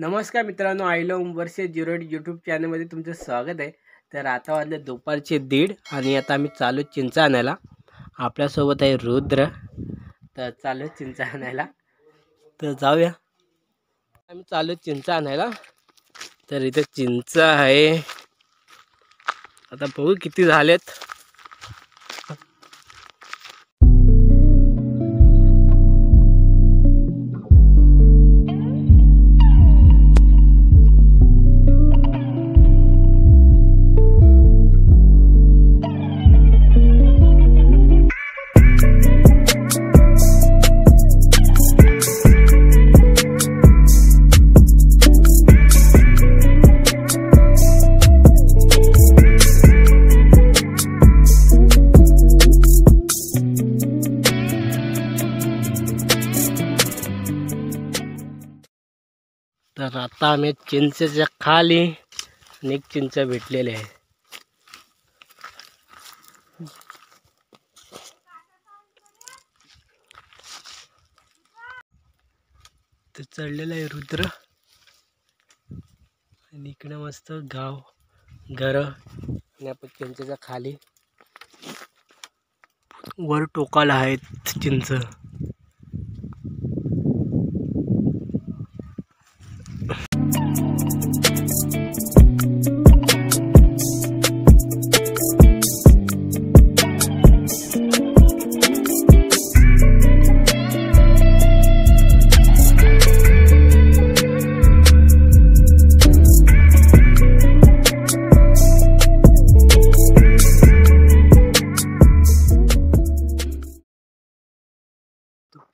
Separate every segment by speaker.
Speaker 1: नमस्कार मित्रांनो, I love वर्षे 08 यूट्यूब चॅनलमध्ये तुमचं स्वागत आहे। तर आता वाजले दुपारचे 1:30 आणि आता आम्ही चालू चिंच आणायला। आपल्यासोबत आहे रुद्र। तर चालू चिंच आणायला, तर जाऊया। आम्ही चालू चिंच आणायला। तर इथे चिंच आहे, आता बघू किती झालेत। तर आता आम्ही चिंचेच्या खाली एक चिंच भेटलेले आहे। तर चढलेलं आहे रुद्र आणि इकडे मस्त गाव घर आणि आपण चिंचेच्या खाली वर टोकाला आहेत चिंच।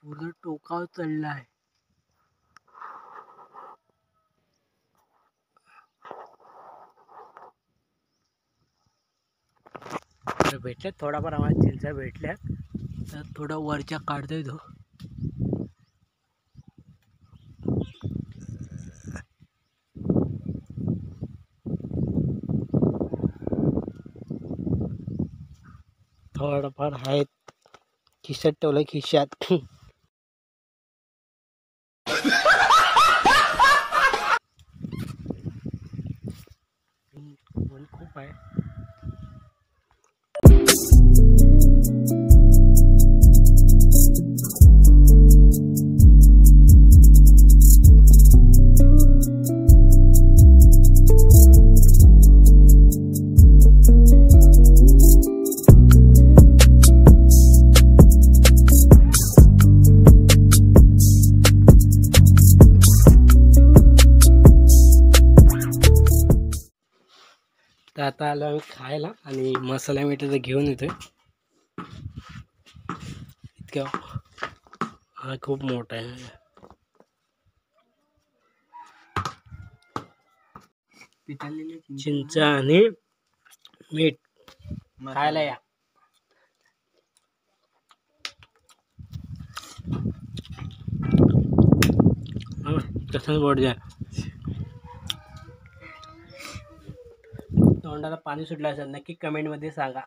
Speaker 1: पूर्ण टोकावर चढला आहे। तर भेटल्यात थोडाफार आम्हाला चिंचा भेटल्यात, तर थोडा वरच्या काढतोय तो। थोडाफार आहेत, खिशात ठेवलं खिशात। ऊन खूप आहे। तर आता आलो आम्ही खायला आणि मसाला मीठ घेऊन येतोय। इतका हा खूप मोठा आहे। चिंच आणि मीठ खायला या। कसं गोड द्या, तोंडाला पाणी सुटलं असेल नक्की कमेंट मध्ये सांगा।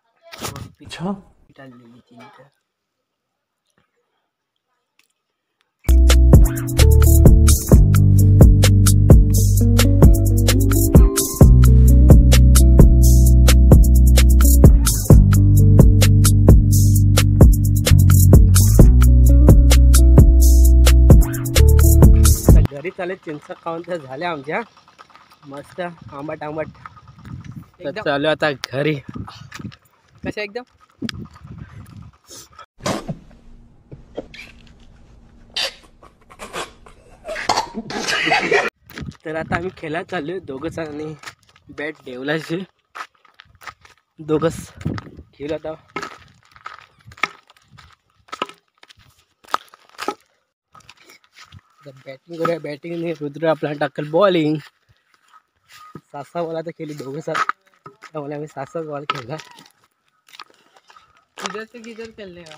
Speaker 1: घरी चालेल चिंच खाऊन तर झाले आमच्या मस्त आंबट आंबट। तर चालू आता घरी। कशा एकदम तर आता आम्ही खेळायला चाललोय दोघंच आणि बॅट ठेवलायचे, दोघंच खेळ आता। बॅटिंग करूया, बॅटिंग रुद्र आपला टाकल बॉलिंग। 6 बॉल आता खेळली दोघं साथ, त्यामुळे आम्ही 6 बॉल खेळला। किधर से किधर खेलने का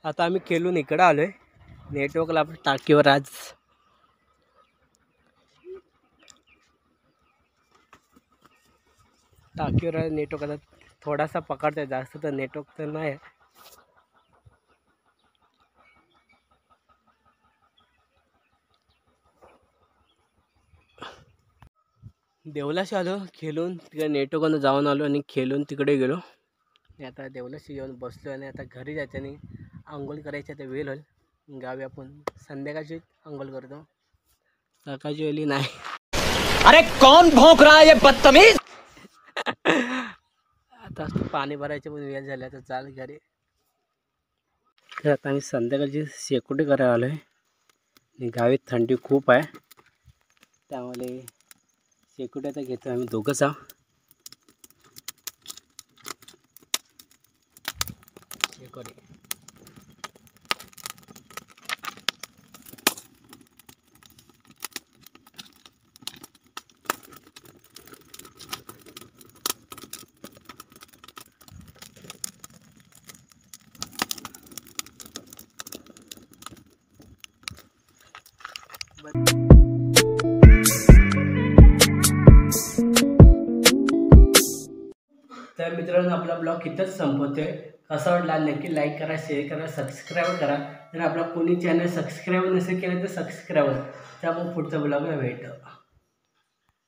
Speaker 1: आता आम्ही खेळून इकडं आलोय. नेटवर्कला आपण टाकीवर आज नेटवर्क आता थोडासा पकडतोय, जास्त तर नेटवर्क तर नाही. देवलाशी आलो खेळून, तिकडे नेटवर्कनं जाऊन आलो आणि खेळून तिकडे गेलो. आता देवलाशी येऊन बसलो आणि आता घरी जायचं आणि आंघोळ करायची आता वेळ होईल. गावी आपण संध्याकाळची आंघोळ करतो, सकाळची वेळी नाही.
Speaker 2: अरे कौन भौंक रहा है ये बदतमीज.
Speaker 1: आता पाणी भरायचे पण वेळ झाला, तर चाल घरी. तर आता आम्ही संध्याकाळची शेकोटी करायला आलो आहे आणि गावी थंडी खूप आहे, त्यामुळे शेकोटी आता घेतो आम्ही दोघंच आहोत. शेकोटी तर मित्रांनो, आपला ब्लॉग इथंच संपवतोय. कसा वाटला नक्की लाईक करा, शेअर करा, सबस्क्राईब करा. जर आपला कोणी चॅनल सबस्क्राईब नसेल केलं तर सबस्क्राईब. तर आपण पुढच्या ब्लॉगला भेटू.